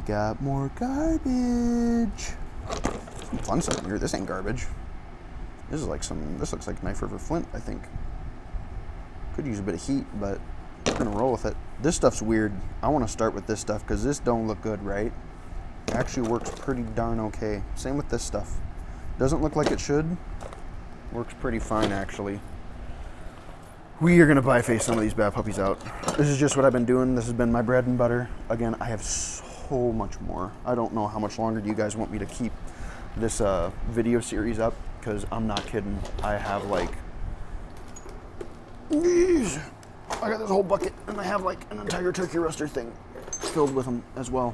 got more garbage. Some fun stuff in here. This ain't garbage. This is like this looks like Knife River Flint, I think. Could use a bit of heat, but I'm gonna roll with it. This stuff's weird. I wanna start with this stuff because this don't look good, right? It actually works pretty darn okay. Same with this stuff. Doesn't look like it should. Works pretty fine, actually. We are gonna biface some of these bad puppies out. This is just what I've been doing. This has been my bread and butter. Again, I have so much more. I don't know how much longer you guys want me to keep this video series up, because I'm not kidding. I have like, I got this whole bucket, and I have like an entire turkey roaster thing filled with them as well.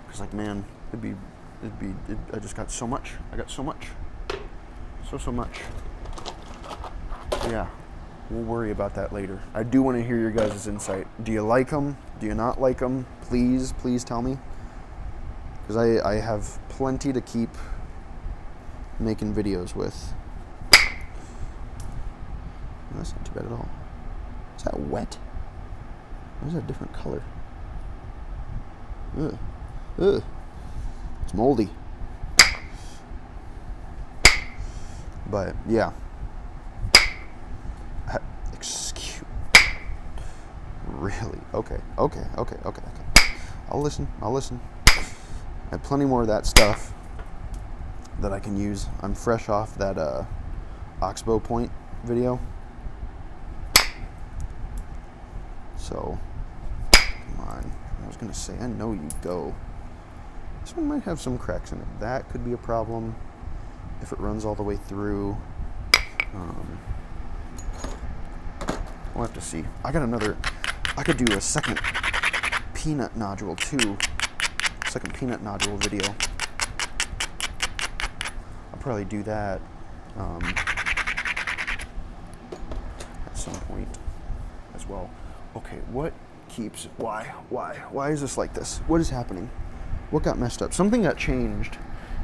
Cause like, man, I just got so much. I got so much. So much. Yeah, we'll worry about that later. I do want to hear your guys' insight. Do you like them? Do you not like them? Please tell me. Because I have plenty to keep making videos with. No, that's not too bad at all. Is that wet? Or is that a different color? Ugh. Ugh. It's moldy. But yeah. Excuse. Really? Okay. I'll listen. I have plenty more of that stuff that I can use. I'm fresh off that oxbow point video. So, come on. I was gonna say, I know you go. This one might have some cracks in it. That could be a problem if it runs all the way through. We'll have to see. I could do a second peanut nodule too. Second peanut nodule video. I'll probably do that at some point as well. Okay, what keeps, why is this like this? What is happening? What got messed up? Something got changed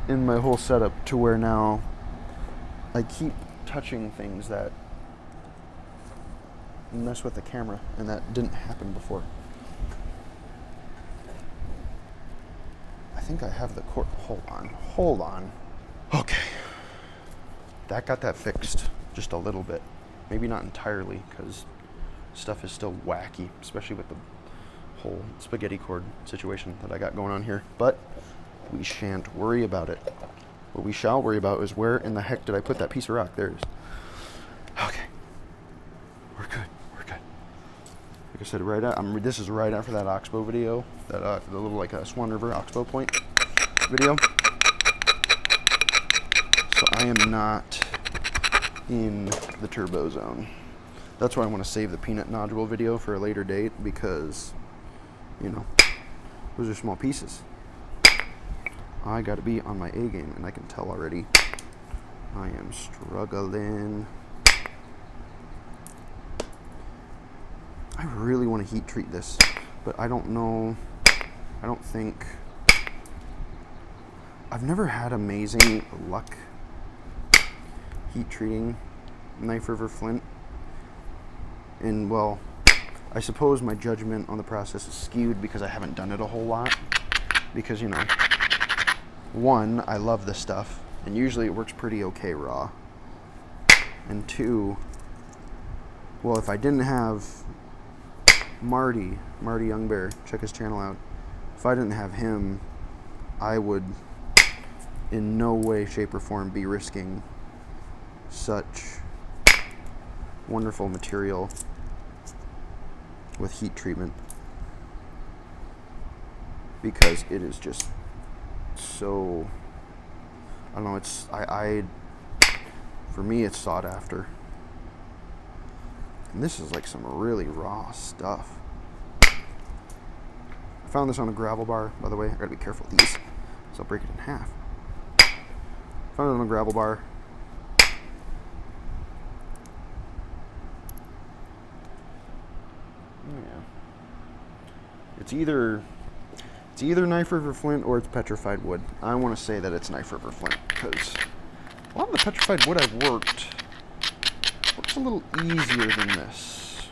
in my whole setup to where now I keep touching things that mess with the camera, and that didn't happen before. I think I have the cord. Hold on. Okay. That got that fixed just a little bit. Maybe not entirely, because stuff is still wacky, especially with the whole spaghetti cord situation that I got going on here. But we shan't worry about it. What we shall worry about is where in the heck did I put that piece of rock? There it is. Okay. We're good. Like I said, this is right after that oxbow video, that the little like Swan River oxbow point video. So I am not in the turbo zone. That's why I want to save the peanut nodule video for a later date, because, you know, those are small pieces. I got to be on my A game, and I can tell already. I am struggling. I really want to heat treat this, but I don't know. I don't think. I've never had amazing luck heat treating Knife River Flint. And well, I suppose my judgment on the process is skewed because I haven't done it a whole lot. Because, you know, one, I love this stuff, and usually it works pretty okay raw. And two, well, if I didn't have Marty Youngbear, check his channel out. If I didn't have him, I would in no way, shape, or form be risking such wonderful material with heat treatment, because it is just so, I don't know, it's, for me, it's sought after. And this is like some really raw stuff. I found this on a gravel bar, by the way. I gotta be careful with these, so I'll break it in half. Found it on a gravel bar. Yeah. It's either Knife River Flint or it's petrified wood. I want to say that it's Knife River Flint, because a lot of the petrified wood I've worked works a little easier than this,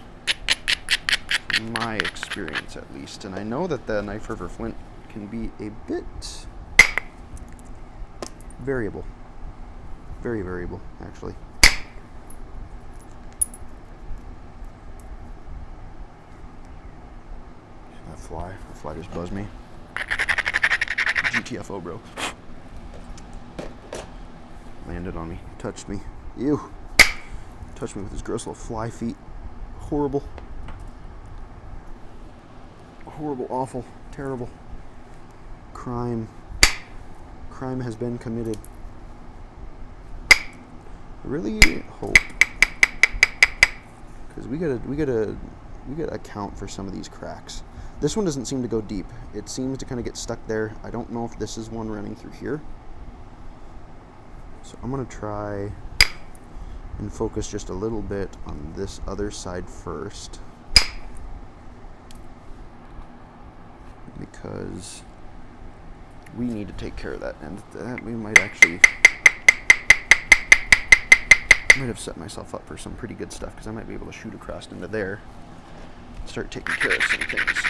in my experience at least. And I know that the Knife River Flint can be a bit variable. Very variable, actually. That fly just buzzed me. GTFO, bro. Landed on me, touched me. Ew. Touched me with his gross little fly feet. Horrible. Horrible, awful, terrible. Crime has been committed. I really hope, because we gotta account for some of these cracks. This one doesn't seem to go deep. It seems to kind of get stuck there. I don't know if this is one running through here. So I'm gonna try and focus just a little bit on this other side first, because we need to take care of that, and that we might actually have set myself up for some pretty good stuff, because I might be able to shoot across into there, start taking care of some things.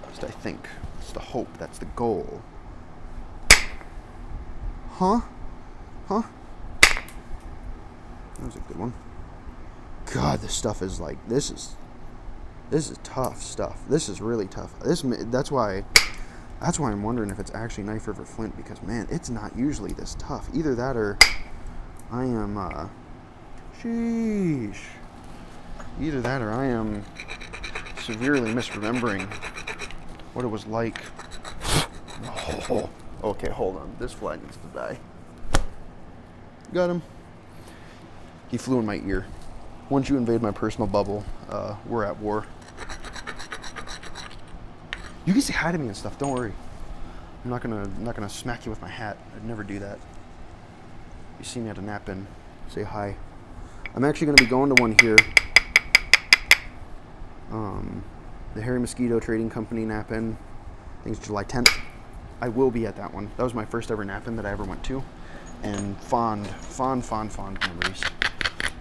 At least I think. It's the hope. That's the goal. Huh? That was a good one. God, this stuff is like, this is tough stuff. This is really tough. That's why I'm wondering if it's actually Knife River Flint, because man, it's not usually this tough. Either that or I am sheesh. Either that or I am severely misremembering what it was like. Oh, okay, hold on. This fly needs to die. Got him. He flew in my ear. Once you invade my personal bubble, we're at war. You can say hi to me and stuff. Don't worry. I'm not gonna smack you with my hat. I'd never do that. You see me at a nap in, say hi. I'm actually gonna be going to one here. The Hairy Mosquito Trading Company nap-in. I think it's July 10th. I will be at that one. That was my first ever nap-in that I ever went to. And fond memories.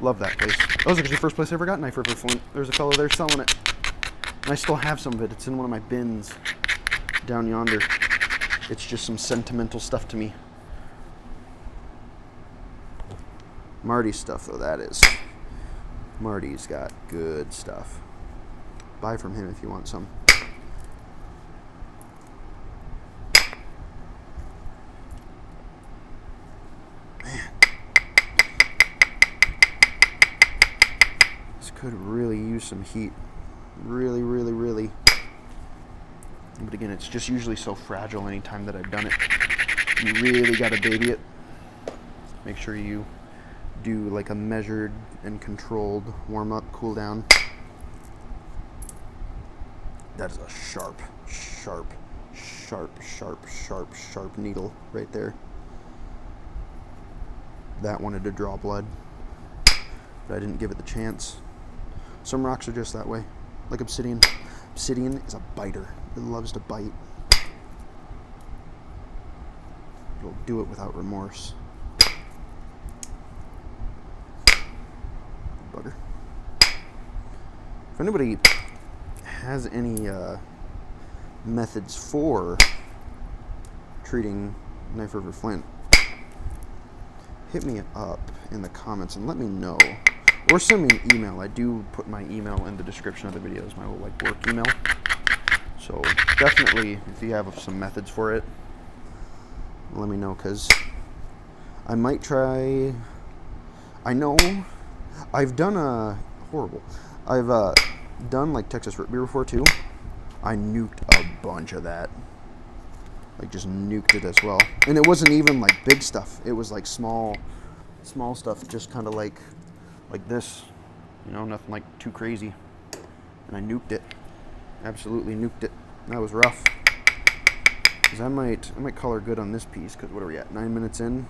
Love that place. That was actually the first place I ever got Knife River Flint. There's a fellow there selling it. And I still have some of it. It's in one of my bins down yonder. It's just some sentimental stuff to me. Marty's stuff, though, that is. Marty's got good stuff. Buy from him if you want some. Man. This could really use some heat. Really, really, really. But again, it's just usually so fragile anytime that I've done it. You really gotta baby it. Make sure you do like a measured and controlled warm-up, cool down. That is a sharp needle right there. That wanted to draw blood, but I didn't give it the chance. Some rocks are just that way, like obsidian. Obsidian is a biter. It loves to bite. It'll do it without remorse. Bugger. If anybody has any methods for treating Knife River Flint, hit me up in the comments and let me know. Or send me an email. I do put my email in the description of the videos, my little like work email. So definitely, if you have some methods for it, let me know, because I might try. I know I've done I've done like Texas root beer before too. I nuked a bunch of that. Like just nuked it as well. And it wasn't even like big stuff. It was like small stuff, just kind of like this, you know, nothing like too crazy. And I nuked it. Absolutely nuked it. That was rough. Because I might color good on this piece, because what are we at? 9 minutes in?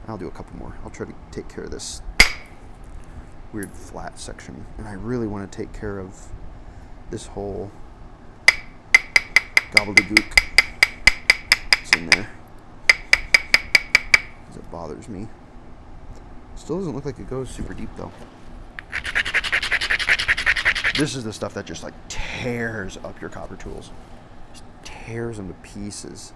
I'll do a couple more. I'll try to take care of this weird flat section. And I really want to take care of this whole gobbledygook. It's in there. Because it bothers me. Still doesn't look like it goes super deep though. This is the stuff that just like tears up your copper tools. Just tears them to pieces.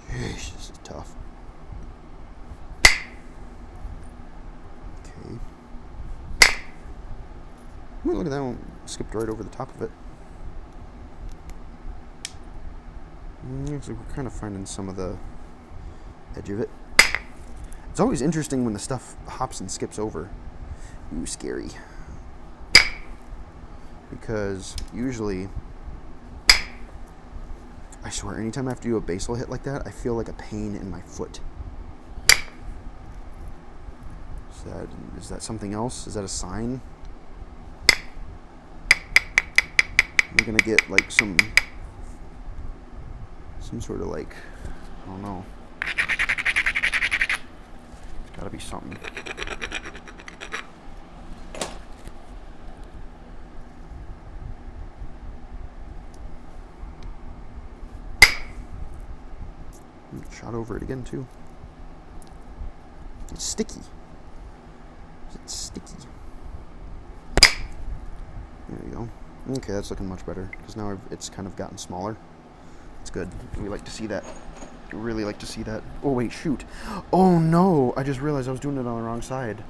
Jeez, this is tough. Okay. Oh, look at that one. Skipped right over the top of it. Looks like we're kind of finding some of the edge of it. It's always interesting when the stuff hops and skips over. Ooh, scary. Because usually, I swear, anytime I have to do a basal hit like that, I feel like a pain in my foot. Is that something else? Is that a sign? We're gonna get like some sort of like, I don't know. It's gotta be something. Shot over it again too. It's sticky. It's sticky. There you go. Okay, that's looking much better because now it's kind of gotten smaller. It's good. We like to see that. We really like to see that. Oh wait, shoot. Oh no! I just realized I was doing it on the wrong side.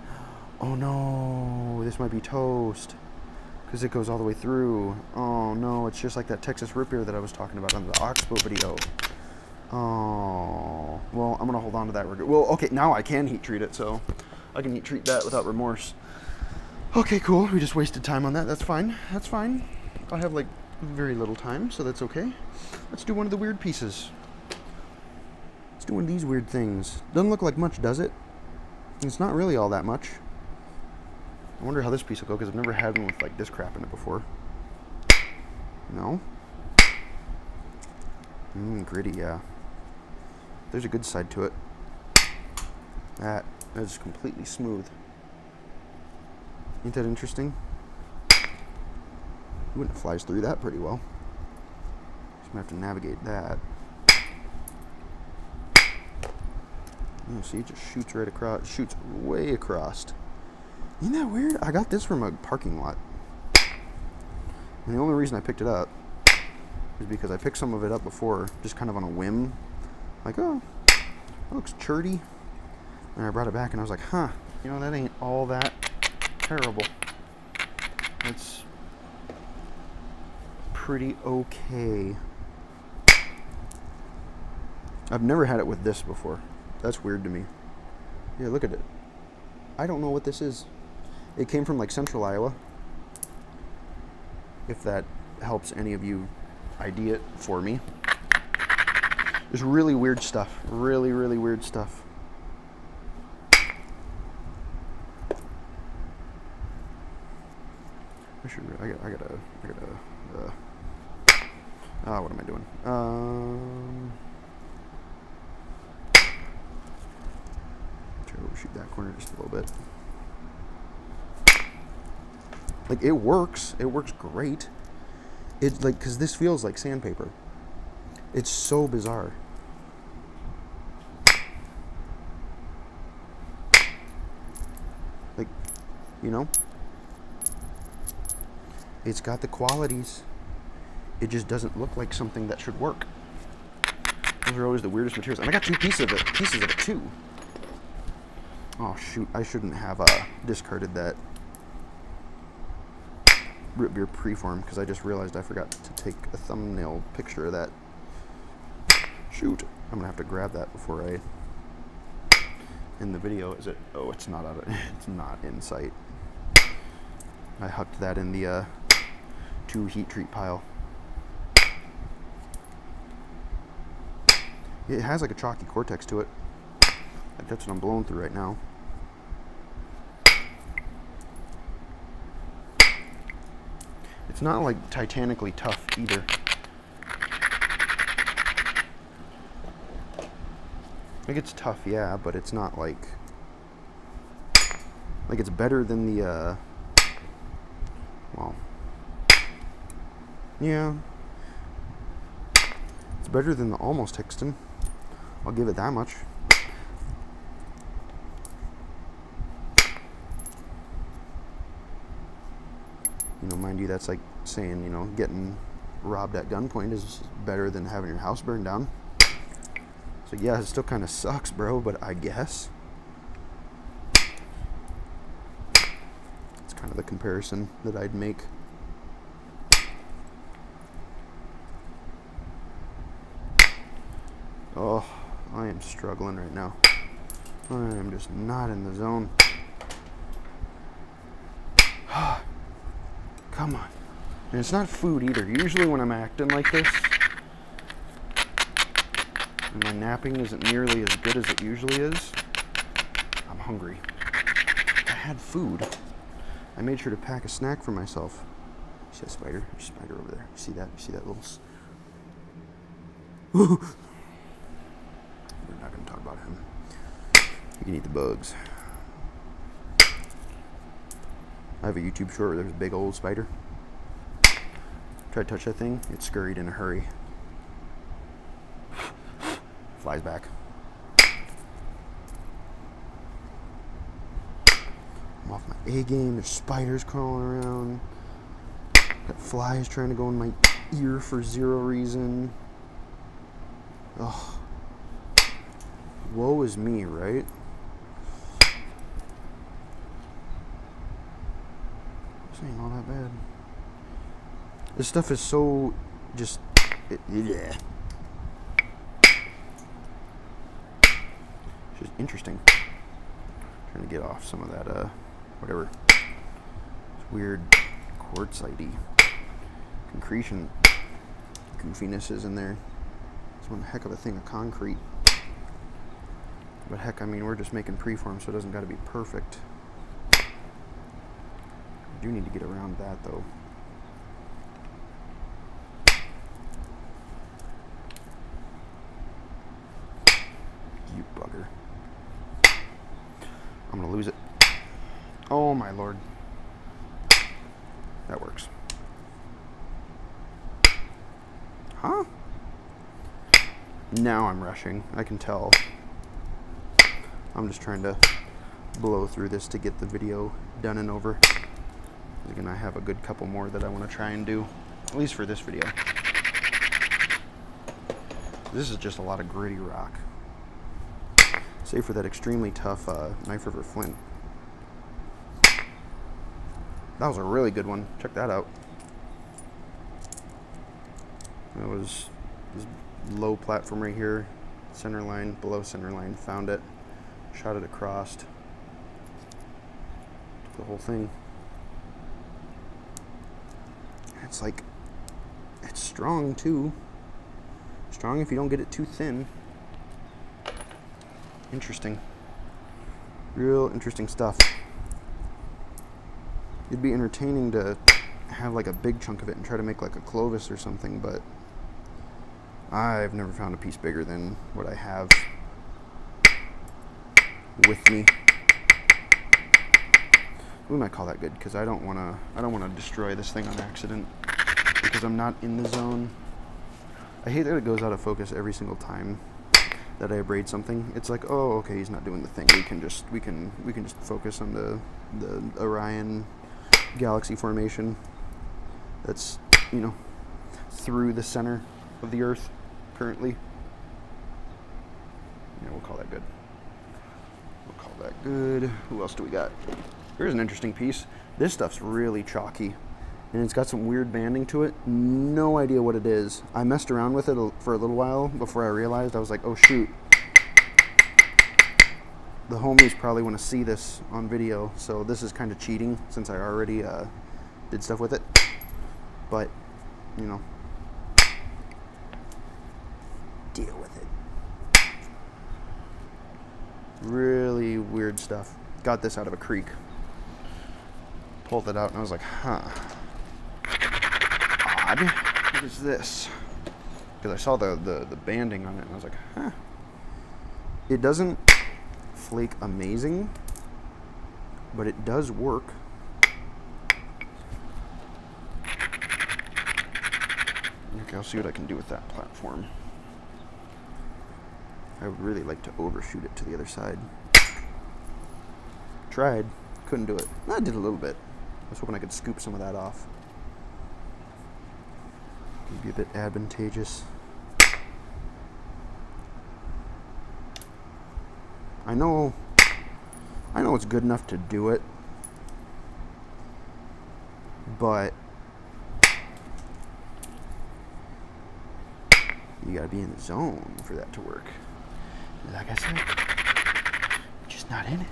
Oh no! This might be toast because it goes all the way through. Oh no! It's just like that Texas Rip Ear that I was talking about on the Oxbow video. Oh, well, I'm gonna hold on to that regret. Well, okay, now I can heat treat it, so I can heat treat that without remorse. Okay, cool. We just wasted time on that. That's fine. That's fine. I have like very little time, so that's okay. Let's do one of the weird pieces. Let's do one of these weird things. Doesn't look like much, does it? It's not really all that much. I wonder how this piece will go because I've never had one with like this crap in it before. No. Gritty, yeah. There's a good side to it. That is completely smooth. Ain't that interesting? Ooh, and it flies through that pretty well. Just gonna have to navigate that. Oh, see, it just shoots right across. Shoots way across. Isn't that weird? I got this from a parking lot. And the only reason I picked it up is because I picked some of it up before, just kind of on a whim. Like, oh, that looks churty. And I brought it back and I was like, huh, you know, that ain't all that terrible. It's pretty okay. I've never had it with this before. That's weird to me. Yeah, look at it. I don't know what this is. It came from like central Iowa. If that helps any of you ID it for me. There's really weird stuff. Really, really weird stuff. What am I doing? Try to overshoot that corner just a little bit. Like, it works. It works great. It's like, because this feels like sandpaper. It's so bizarre. Like, you know? It's got the qualities. It just doesn't look like something that should work. Those are always the weirdest materials. And I got two pieces of it too. Oh shoot, I shouldn't have discarded that root beer preform because I just realized I forgot to take a thumbnail picture of that. Shoot, I'm gonna have to grab that before I end the video. Is it? Oh, it's not out of, it's not in sight. I hucked that in the to heat treat pile. It has like a chalky cortex to it. Like that's what I'm blowing through right now. It's not like titanically tough either. Like it's tough, yeah, but it's not like it's better than the well, yeah, it's better than the Almost Hixton. I'll give it that much. You know, mind you, that's like saying, you know, getting robbed at gunpoint is better than having your house burned down. So yeah, it still kind of sucks, bro, but I guess it's kind of the comparison that I'd make. Oh, I am struggling right now. I am just not in the zone. Come on. And it's not food either. Usually when I'm acting like this, and my napping isn't nearly as good as it usually is, I'm hungry. I had food. I made sure to pack a snack for myself. You see a spider? There's a spider over there. You see that? You see that little... We're not going to talk about him. You can eat the bugs. I have a YouTube short where there's a big old spider. Try to touch that thing, it scurried in a hurry. Flies back. I'm off my A game, there's spiders crawling around. Got flies trying to go in my ear for zero reason. Oh. Woe is me, right? This ain't all that bad. This stuff is so just... yeah. It's just interesting. Trying to get off some of that, whatever. It's weird quartzite-y concretion goofiness is in there. It's one heck of a thing of concrete. But heck, I mean, we're just making preform, so it doesn't got to be perfect. I do need to get around that, though. You bugger. I'm gonna lose it. Oh my lord. That works. Huh? Now I'm rushing. I can tell. I'm just trying to blow through this to get the video done and over. Again, I have a good couple more that I want to try and do, at least for this video. This is just a lot of gritty rock. Save for that extremely tough knife river flint. That was a really good one. Check that out. That was this low platform right here, center line, below center line, found it, shot it across, took the whole thing. It's like, it's strong too. Strong if you don't get it too thin. Interesting. Real interesting stuff. It'd be entertaining to have like a big chunk of it and try to make like a Clovis or something, but I've never found a piece bigger than what I have with me. We might call that good because I don't want to destroy this thing on accident because I'm not in the zone. I hate that it goes out of focus every single time that I abrade something. It's like, oh, okay, he's not doing the thing. We can just focus on the Orion galaxy formation that's, you know, through the center of the Earth currently. Yeah, we'll call that good. We'll call that good. Who else do we got? Here's an interesting piece. This stuff's really chalky, and it's got some weird banding to it. No idea what it is. I messed around with it for a little while before I realized. I was like, oh shoot. The homies probably want to see this on video, so this is kind of cheating since I already did stuff with it. But, you know, deal with it. Really weird stuff. Got this out of a creek. Pulled it out and I was like, huh. Odd. What is this? Because I saw the banding on it and I was like, huh. It doesn't flake amazing, but it does work. Okay, I'll see what I can do with that platform. I would really like to overshoot it to the other side. Tried, couldn't do it. I did a little bit. was hoping I could scoop some of that off. It'd be a bit advantageous. I know it's good enough to do it, but you gotta be in the zone for that to work. Like I said, just not in it.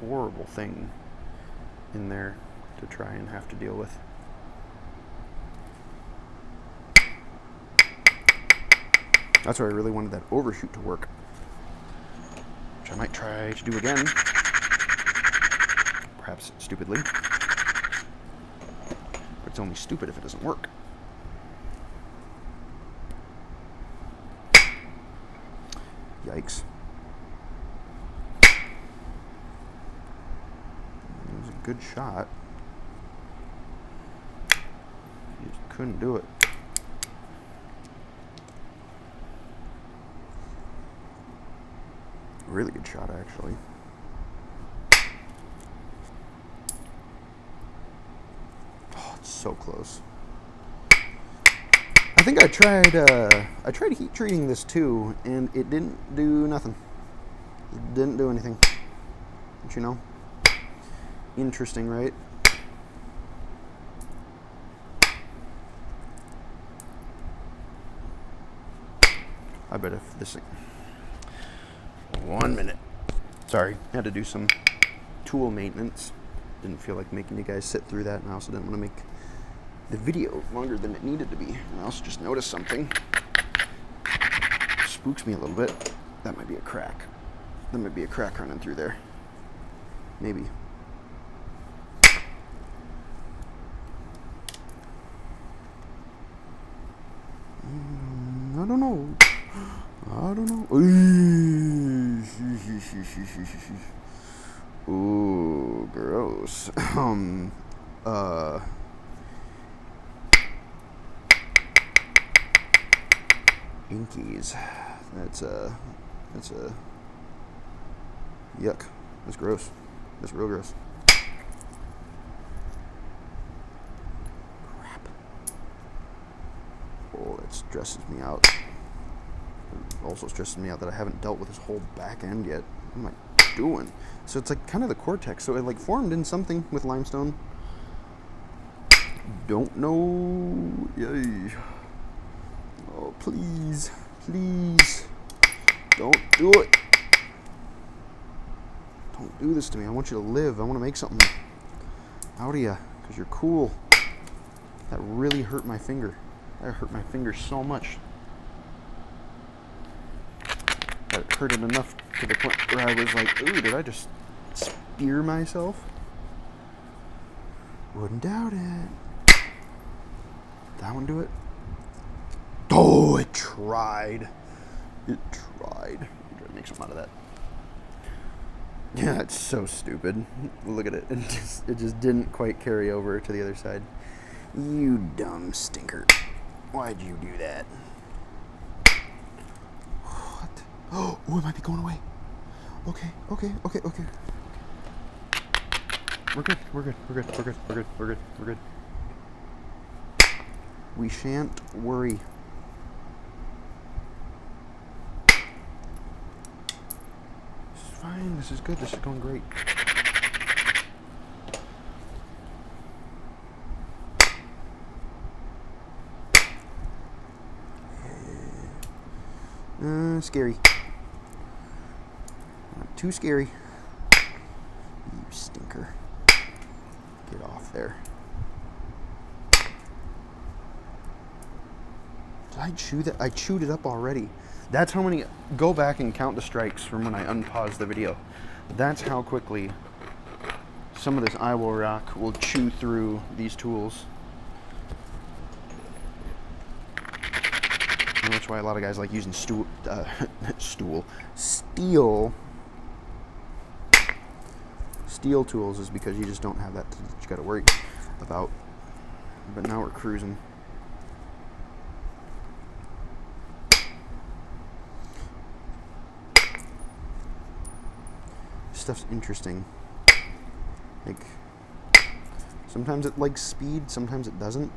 Horrible thing in there to try and have to deal with. That's why I really wanted that overshoot to work, which I might try to do again, perhaps stupidly, but it's only stupid if it doesn't work. Yikes. Good shot. You just couldn't do it. Really good shot, actually. Oh, it's so close. I think I tried heat treating this too, and it didn't do nothing. It didn't do anything. Don't you know? Interesting, right? I bet if this thing... 1 minute. Sorry, had to do some tool maintenance. Didn't feel like making you guys sit through that, and I also didn't want to make the video longer than it needed to be. I also just noticed something. Spooks me a little bit. That might be a crack. There might be a crack running through there. Maybe. I don't know. Ooh, gross. Inkies. That's a yuck. That's gross. That's real gross. Crap. Oh, that stresses me out. It also stresses me out that I haven't dealt with this whole back end yet. What am I doing? So it's like kind of the cortex. So it like formed in something with limestone. Don't know. Yay. Oh, please. Please. Don't do it. Don't do this to me. I want you to live. I want to make something out of you because you're cool. That really hurt my finger. That hurt my finger so much. That hurt it enough to the point where I was like, ooh, did I just spear myself? Wouldn't doubt it. That one do it? Oh, it tried. It tried. I'm trying to make something out of that. Yeah, it's so stupid. Look at it. It just didn't quite carry over to the other side. You dumb stinker. Why'd you do that? What? Oh, it might be going away. Okay. We're good. We shan't worry. This is fine. This is good. This is going great. Scary. Not too scary. You stinker. Get off there. Did I chew that? I chewed it up already. That's how many... Go back and count the strikes from when I unpaused the video. That's how quickly some of this Iowa rock will chew through these tools. And that's why a lot of guys like using steel tools, is because you just don't have that. You got to worry. about. But now we're cruising. Stuff's interesting. Like, sometimes it likes speed, sometimes it doesn't.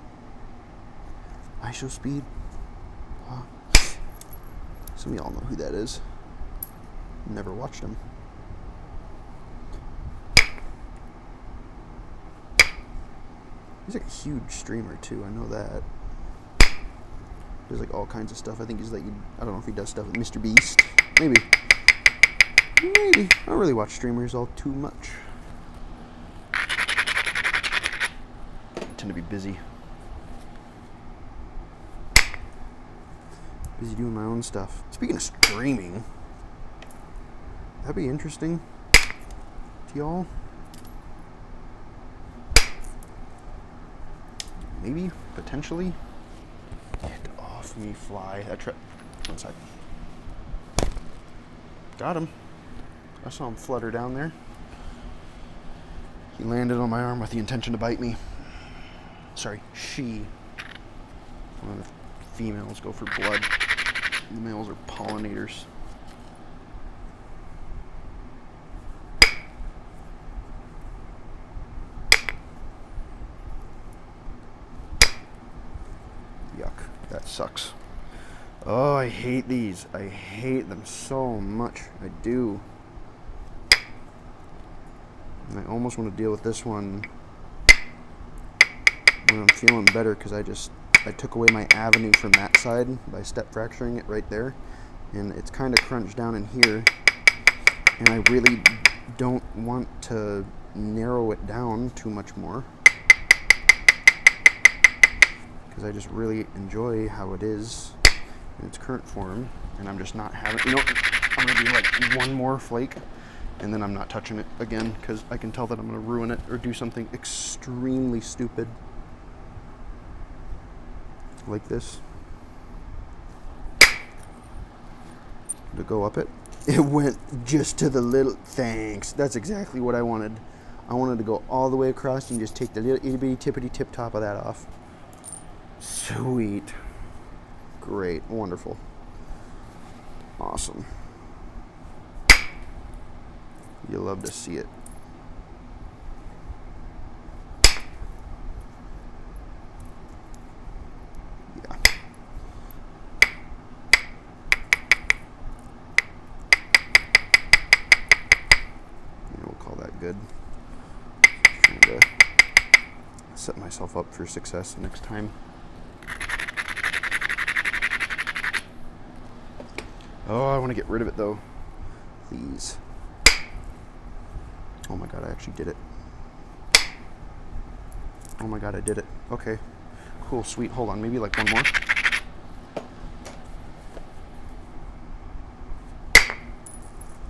I show speed. Some of y'all know who that is. Never watched him. He's like a huge streamer too, I know that. There's like all kinds of stuff. I think he's like, I don't know if he does stuff with Mr. Beast. Maybe. Maybe. I don't really watch streamers all too much. I tend to be busy. Busy doing my own stuff. Speaking of streaming, that'd be interesting to y'all. Maybe, potentially. Get off me, fly. One sec. Got him. I saw him flutter down there. He landed on my arm with the intention to bite me. Sorry, she. One of the females go for blood. The males are pollinators. Yuck, that sucks. Oh, I hate these. I hate them so much. I do. And I almost want to deal with this one when I'm feeling better, because I took away my avenue from that side by step fracturing it right there, and it's kind of crunched down in here, and I really don't want to narrow it down too much more, because I just really enjoy how it is in its current form, and I'm just not having, I'm going to do like one more flake, and then I'm not touching it again, because I can tell that I'm going to ruin it or do something extremely stupid. Like this. To go up it. It went just to the little, thanks. That's exactly what I wanted. I wanted to go all the way across and just take the little itty bitty tippity tip top of that off. Sweet. Great. Wonderful. Awesome. You love to see it. Yeah. We'll call that good. Trying to set myself up for success next time. Oh, I want to get rid of it though. Please. Oh my god, I actually did it. Oh my god, I did it. Okay. Cool, sweet. Hold on, maybe like one more.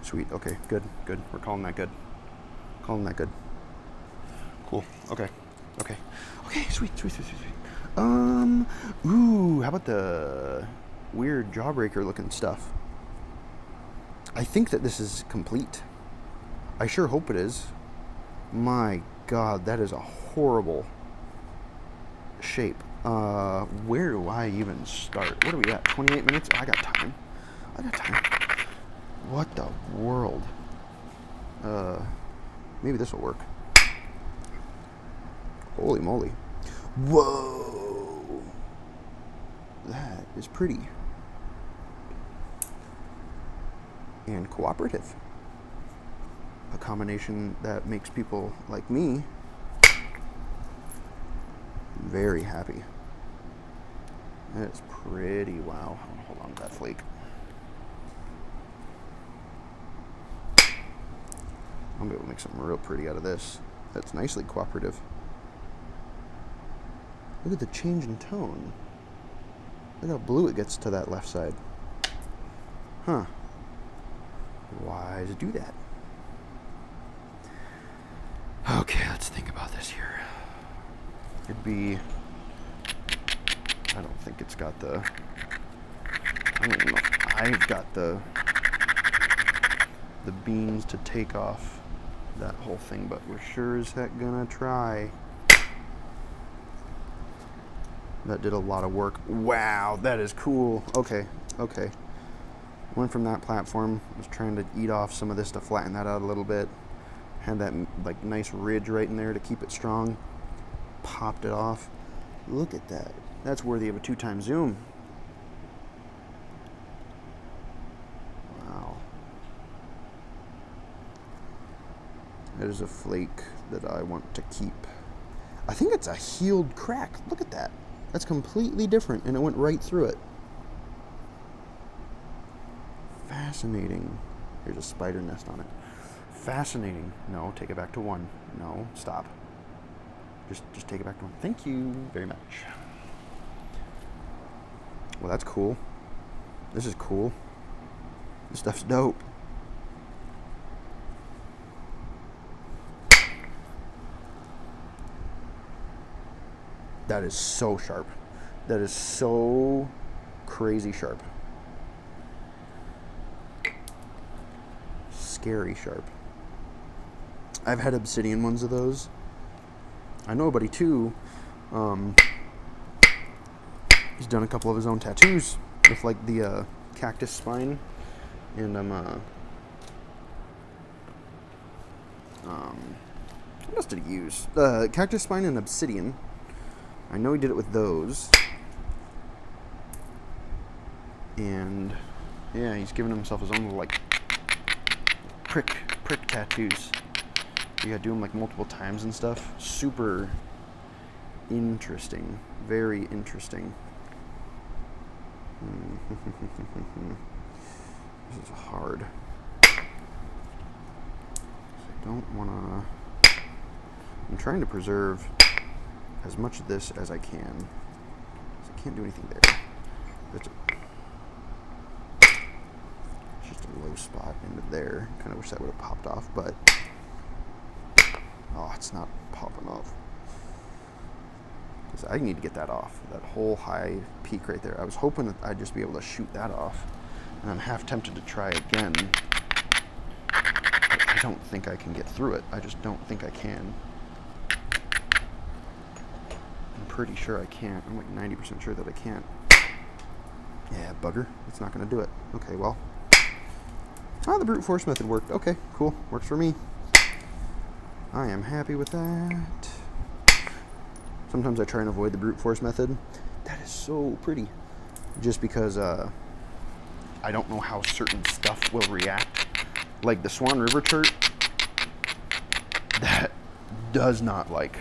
Sweet, okay, good, good. We're calling that good. Calling that good. Cool, okay, okay. Okay, sweet, sweet, sweet, sweet, sweet. Ooh, how about the weird jawbreaker looking stuff? I think that this is complete. I sure hope it is. My god, that is a horrible shape. Where do I even start? What are we at? 28 minutes? Oh, I got time. I got time. What the world? Maybe this will work. Holy moly. Whoa. That is pretty. And cooperative. A combination that makes people like me very happy. That's pretty wow. Hold on to that flake. I'm gonna be able to make something real pretty out of this. That's nicely cooperative. Look at the change in tone. Look how blue it gets to that left side. Huh. Why does it do that? Okay, let's think about this here. It'd be... I don't think it's got the... I don't even know. I've got the beans to take off that whole thing, but we're sure as heck gonna try. That did a lot of work. Wow, that is cool. Okay, okay. Went from that platform, was trying to eat off some of this to flatten that out a little bit. Had that like nice ridge right in there to keep it strong. Popped it off. Look at that. That's worthy of a 2x zoom. Wow. That is a flake that I want to keep. I think it's a healed crack. Look at that. That's completely different, and it went right through it. Fascinating. There's a spider nest on it. Fascinating. No, take it back to 1. No, stop. Just take it back to 1. Thank you very much. Well, that's cool. This is cool. This stuff's dope. That is so sharp. That is so crazy sharp. Scary sharp. I've had obsidian ones of those. I know a buddy too. He's done a couple of his own tattoos with like the cactus spine, and what else did he use? Cactus spine and obsidian. I know he did it with those. And yeah, he's given himself his own little like prick tattoos. You gotta do them like multiple times and stuff. Super interesting. Very interesting. This is hard. I don't wanna... I'm trying to preserve as much of this as I can. So I can't do anything there. It's just a low spot into there. Kind of wish that would have popped off, but oh, it's not popping off. I need to get that off. That whole high peak right there. I was hoping that I'd just be able to shoot that off, and I'm half tempted to try again. But I don't think I can get through it. I just don't think I can. I'm pretty sure I can't. I'm like 90% sure that I can't. Yeah, bugger. It's not going to do it. Okay, well. Oh, the brute force method worked. Okay, cool. Works for me. I am happy with that. Sometimes I try and avoid the brute force method. That is so pretty. Just because I don't know how certain stuff will react. Like the Swan River chert, that does not like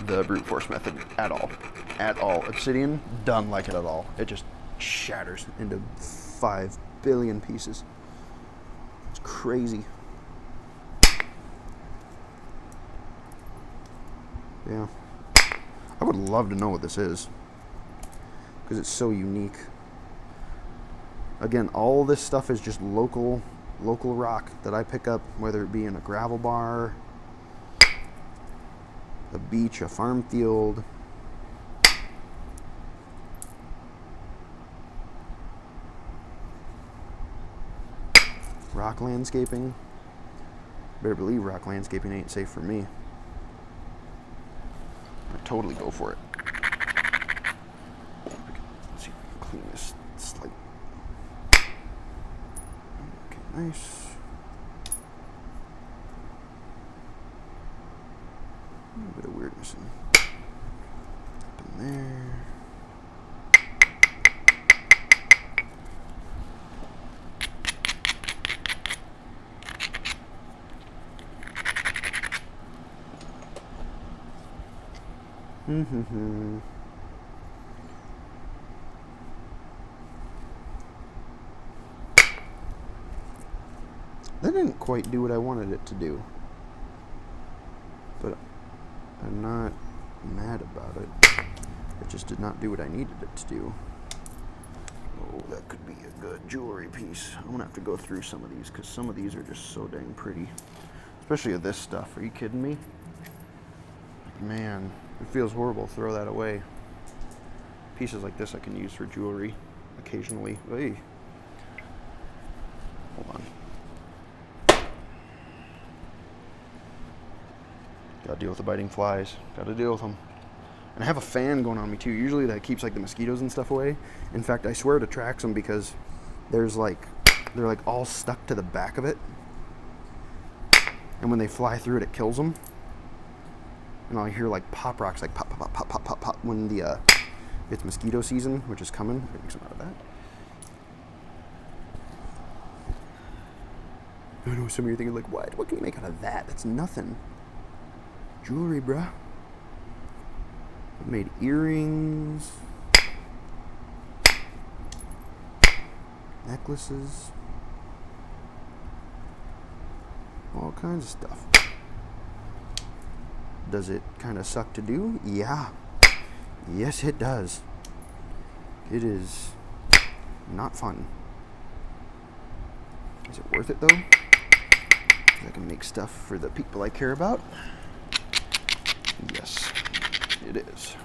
the brute force method at all. At all. Obsidian, doesn't like it at all. It just shatters into 5 billion pieces. It's crazy. Yeah. I would love to know what this is, because it's so unique. Again, all this stuff is just local rock that I pick up, whether it be in a gravel bar, a beach, a farm field. Rock landscaping. Better believe rock landscaping ain't safe for me. I'd totally go for it. Let's see if I can clean this slate. Okay, nice. A little bit of weirdness up in there. That didn't quite do what I wanted it to do, but I'm not mad about it. It just did not do what I needed it to do. Oh, that could be a good jewelry piece. I'm gonna have to go through some of these, because some of these are just so dang pretty. Especially with this stuff. Are you kidding me? Man, it feels horrible to throw that away. Pieces like this I can use for jewelry occasionally. Hey. Hold on. Gotta deal with the biting flies. Gotta deal with them. And I have a fan going on me too. Usually that keeps like the mosquitoes and stuff away. In fact, I swear it attracts them because there's like, they're like all stuck to the back of it. And when they fly through it, it kills them. And I'll hear like pop rocks, like pop, pop, pop, pop, pop, pop, pop when it's mosquito season, which is coming. Make some out of that. I know some of you are thinking like, what? What can you make out of that? That's nothing. Jewelry, bruh. I made earrings, necklaces, all kinds of stuff. Does it kind of suck to do? Yeah. Yes, it does. It is not fun. Is it worth it though? I can make stuff for the people I care about. Yes, it is.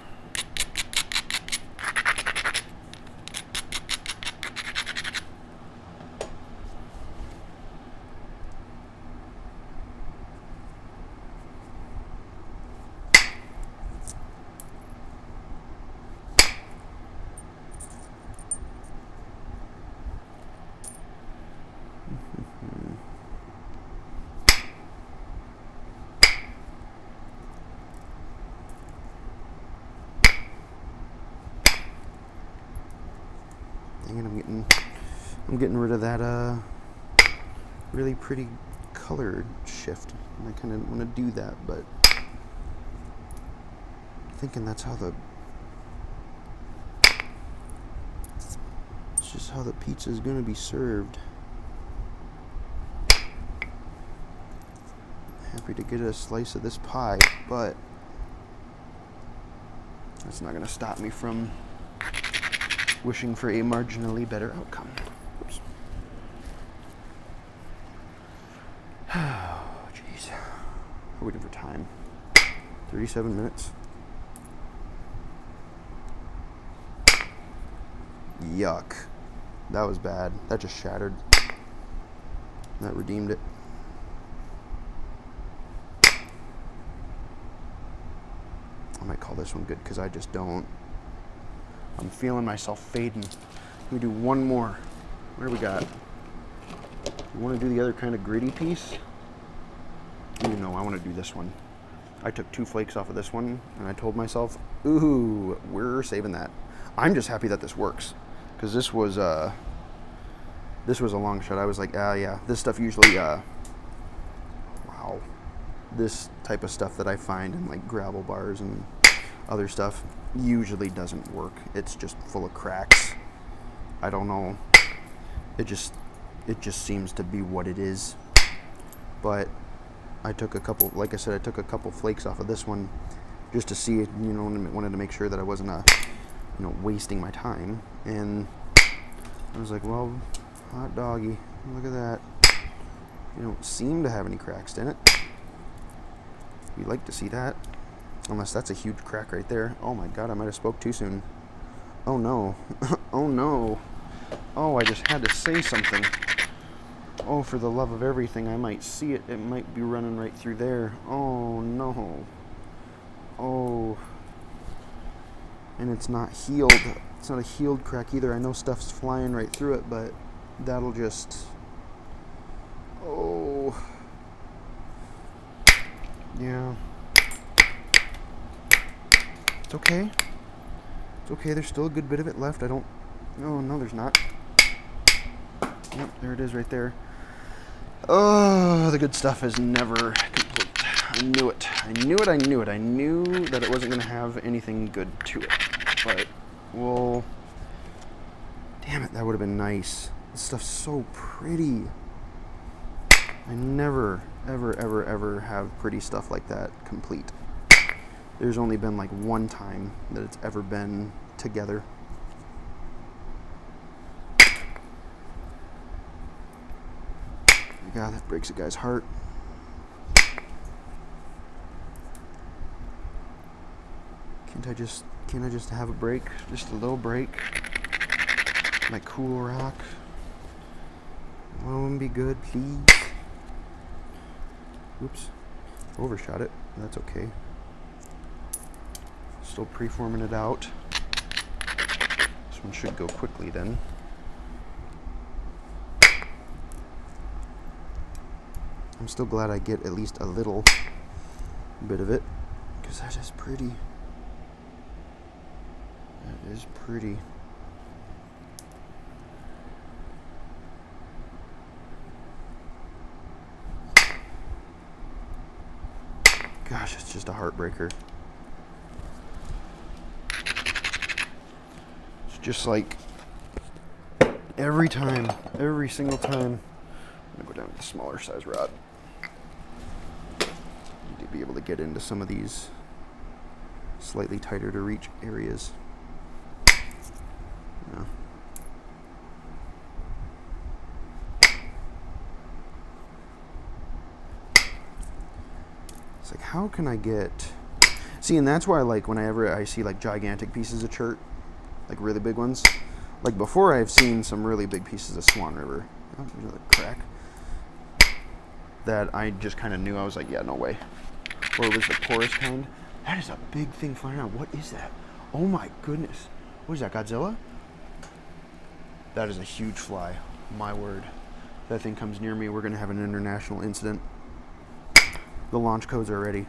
I'm getting rid of that really pretty color shift. And I kind of want to do that, but I'm thinking that's how it's just how the pizza is going to be served. Happy to get a slice of this pie, but that's not going to stop me from wishing for a marginally better outcome. Oops. Oh, jeez. How are we doing for time? 37 minutes. Yuck. That was bad. That just shattered. That redeemed it. I might call this one good because I just don't. I'm feeling myself fading. Let me do one more. What do we got? You want to do the other kind of gritty piece? You know, I want to do this one. I took 2 flakes off of this one, and I told myself, ooh, we're saving that. I'm just happy that this works, because this was a long shot. I was like, yeah, this stuff usually, wow. This type of stuff that I find in like gravel bars and other stuff usually doesn't work. It's just full of cracks. I don't know. It just seems to be what it is. But I took a couple, like I said, I took a couple flakes off of this one just to see, you know, wanted to make sure that I wasn't, wasting my time. And I was like, well, hot doggy, look at that. You don't seem to have any cracks in it. We like to see that. Unless that's a huge crack right there. Oh my god, I might have spoke too soon. Oh no. Oh no. Oh, I just had to say something. Oh, for the love of everything, I might see it. It might be running right through there. Oh no. Oh. And it's not healed. It's not a healed crack either. I know stuff's flying right through it, but that'll just... Oh. Yeah. It's okay. It's okay. There's still a good bit of it left. I don't... Oh, no, there's not. Yep, there it is right there. Oh, the good stuff is never complete. I knew it. I knew it. I knew it. I knew that it wasn't going to have anything good to it. But, well... Damn it, that would have been nice. This stuff's so pretty. I never, ever, ever, ever have pretty stuff like that complete. There's only been like one time that it's ever been together. God, that breaks a guy's heart. Can't I just have a break? Just a little break. My cool rock. Won't be good, please. Oops. Overshot it. That's okay. Still preforming it out. This one should go quickly then. I'm still glad I get at least a little bit of it, because that is pretty. That is pretty. Gosh, it's just a heartbreaker. It's just like every time, every single time. I'm gonna go down to the smaller size rod. Need to be able to get into some of these slightly tighter to reach areas. Yeah. It's like, how can I get... See, and that's why, like, whenever I see, like, gigantic pieces of chert, like, really big ones, like, before I've seen some really big pieces of Swan River, oh, there's another crack, that I just kind of knew. I was like, yeah, no way. Or it was the porous kind. That is a big thing flying around. What is that? Oh, my goodness. What is that, Godzilla? That is a huge fly. My word. If that thing comes near me, we're going to have an international incident. The launch codes are ready.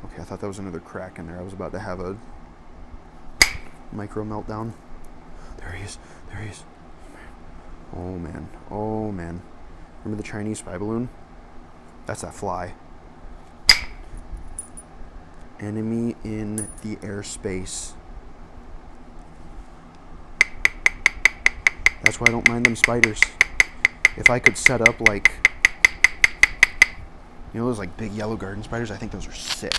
Okay, I thought that was another crack in there. I was about to have a micro meltdown. There he is. There he is. Oh, man. Oh, man. Remember the Chinese spy balloon? That's that fly. Enemy in the airspace. That's why I don't mind them spiders. If I could set up like, you know those like big yellow garden spiders? I think those are sick.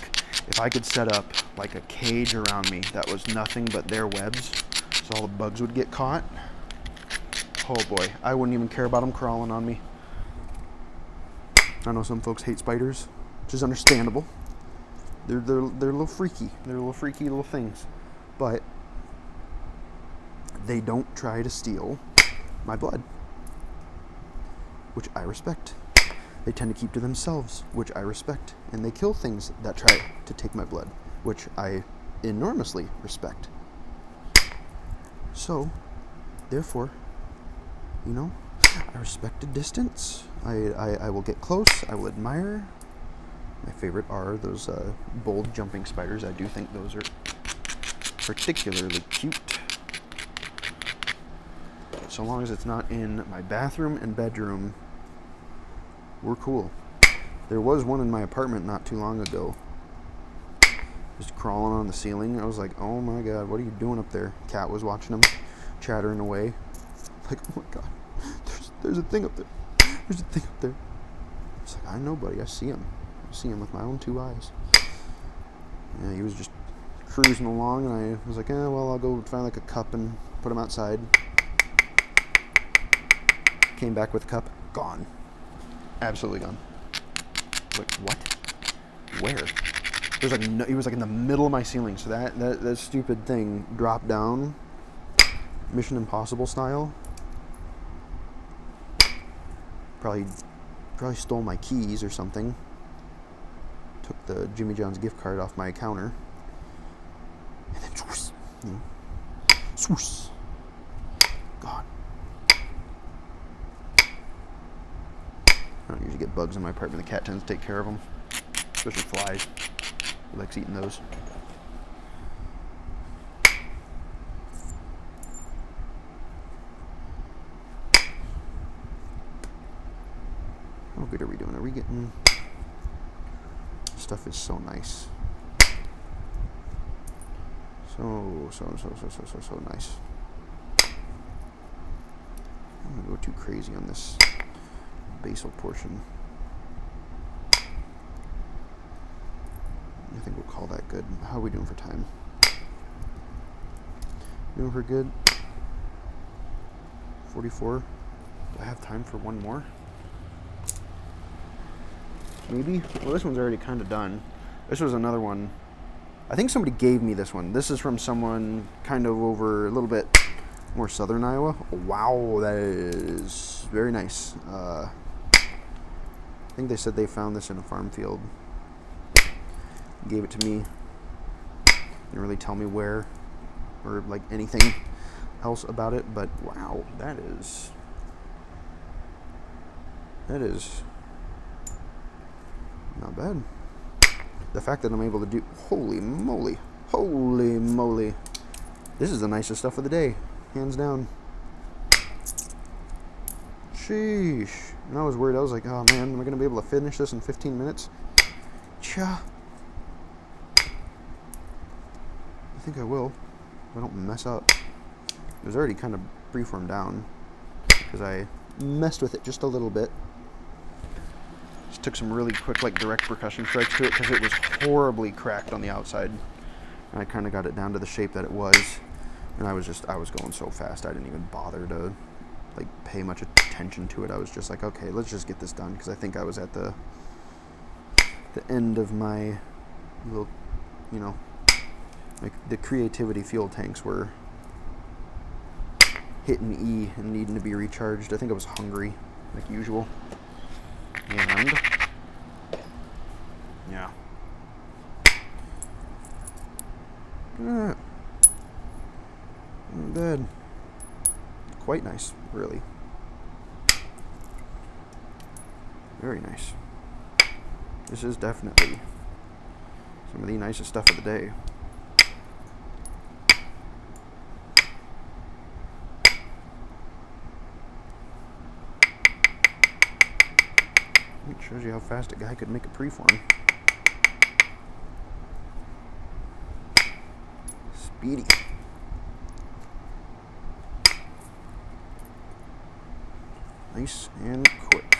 If I could set up like a cage around me that was nothing but their webs, so all the bugs would get caught. Oh boy, I wouldn't even care about them crawling on me. I know some folks hate spiders, which is understandable. They're a little freaky. They're little freaky little things, but they don't try to steal my blood, which I respect. They tend to keep to themselves, which I respect, and they kill things that try to take my blood, which I enormously respect. So, therefore, you know, I respect a distance. I will get close. I will admire. My favorite are those bold jumping spiders. I do think those are particularly cute. So long as it's not in my bathroom and bedroom, we're cool. There was one in my apartment not too long ago. Just crawling on the ceiling. I was like, oh my god, what are you doing up there? Cat was watching him, chattering away. Like, oh my god, there's a thing up there. There's a thing up there. It's like, I know, buddy. I see him. I see him with my own two eyes. Yeah, he was just cruising along, and I was like, well, I'll go find like a cup and put him outside. Came back with a cup. Gone. Absolutely gone. Wait, what? Where? There's like no, he was like in the middle of my ceiling. So that stupid thing dropped down, Mission Impossible style. Probably stole my keys or something. Took the Jimmy John's gift card off my counter. And then swoosh, you know, swoosh. Gone. I don't usually get bugs in my apartment. The cat tends to take care of them, especially flies. He likes eating those. How good are we doing? Are we getting... Stuff is so nice. So nice. I'm gonna go too crazy on this basal portion. I think we'll call that good. How are we doing for time? Doing for good? 44. Do I have time for one more? Maybe? Well, this one's already kind of done. This was another one. I think somebody gave me this one. This is from someone kind of over a little bit more southern Iowa. Wow, that is very nice. think they said they found this in a farm field. Gave it to me. Didn't really tell me where or like anything else about it, but wow, that is not bad. The fact that I'm able to do, holy moly, this is the nicest stuff of the day, hands down. Sheesh. And I was worried. I was like, oh man, am I gonna be able to finish this in 15 minutes? Cha. I think I will, if I don't mess up. It was already kind of preformed down because I messed with it just a little bit. Just took some really quick, like, direct percussion strikes to it because it was horribly cracked on the outside. And I kind of got it down to the shape that it was. And I was going so fast I didn't even bother to, like, pay much attention to it. I was just like, okay, let's just get this done, because I think I was at the end of my little, you know, like the creativity fuel tanks were hitting E and needing to be recharged. I think I was hungry, like usual. And yeah. Not bad. Quite nice, really. Very nice. This is definitely some of the nicest stuff of the day. It shows you how fast a guy could make a preform. Speedy. Nice and quick.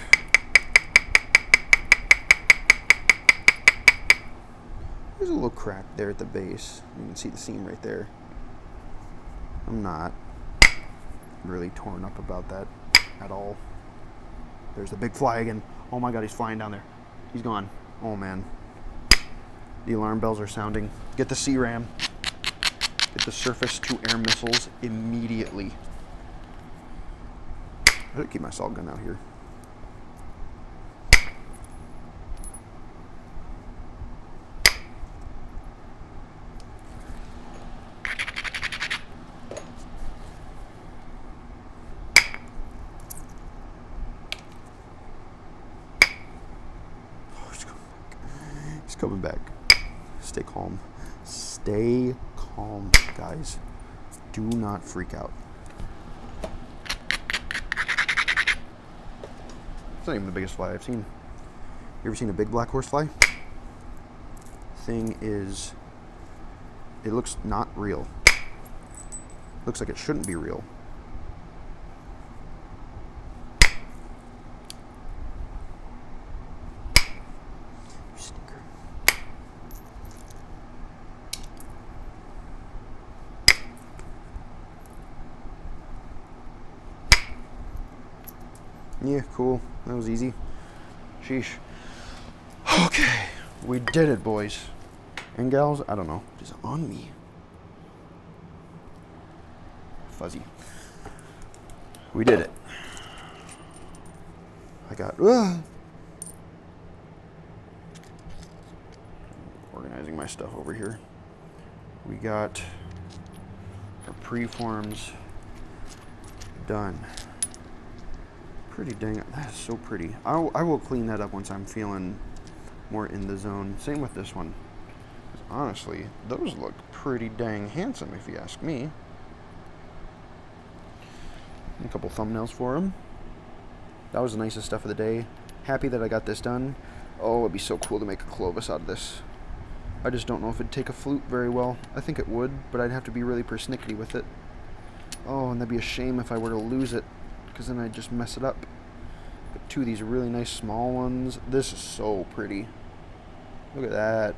There's a little crack there at the base. You can see the seam right there. I'm not really torn up about that at all. There's the big fly again. Oh my god, he's flying down there. He's gone. Oh man. The alarm bells are sounding. Get the CRAM. Get the surface to air missiles immediately. I should keep my salt gun out here. He's coming back. Stay calm. Stay calm, guys. Do not freak out. It's not even the biggest fly I've seen. You ever seen a big black horsefly? Thing is, it looks not real. Looks like it shouldn't be real. You stinker. Yeah, cool. That was easy. Sheesh. Okay. We did it, boys. And gals, I don't know. It is on me. Fuzzy. We did it. I got... organizing my stuff over here. We got our preforms done. Pretty dang, that is so pretty. I will clean that up once I'm feeling more in the zone. Same with this one. Honestly, those look pretty dang handsome if you ask me. A couple thumbnails for them. That was the nicest stuff of the day. Happy that I got this done. Oh, it'd be so cool to make a Clovis out of this. I just don't know if it'd take a flute very well. I think it would, but I'd have to be really persnickety with it. Oh, and that'd be a shame if I were to lose it, because then I'd just mess it up. But two of these really nice small ones. This is so pretty. Look at that.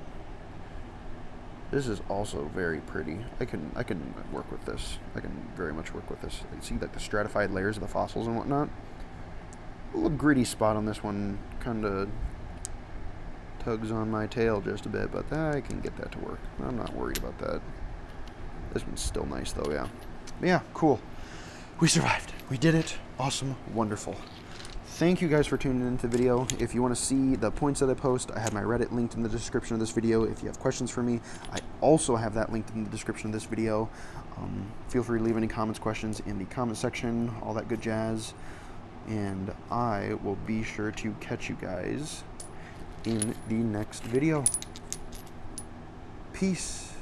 This is also very pretty. I can work with this. I can very much work with this. You see like the stratified layers of the fossils and whatnot. A little gritty spot on this one kind of tugs on my tail just a bit, but I can get that to work. I'm not worried about that. This one's still nice though, yeah. Yeah, cool. We survived. We did it. Awesome. Wonderful. thank you guys for tuning into the video. If you want to see the points that I post, I have my Reddit linked in the description of this video. If you have questions for me, I also have that linked in the description of this video. Feel free to leave any comments, questions in the comment section, all that good jazz. And I will be sure to catch you guys in the next video. Peace.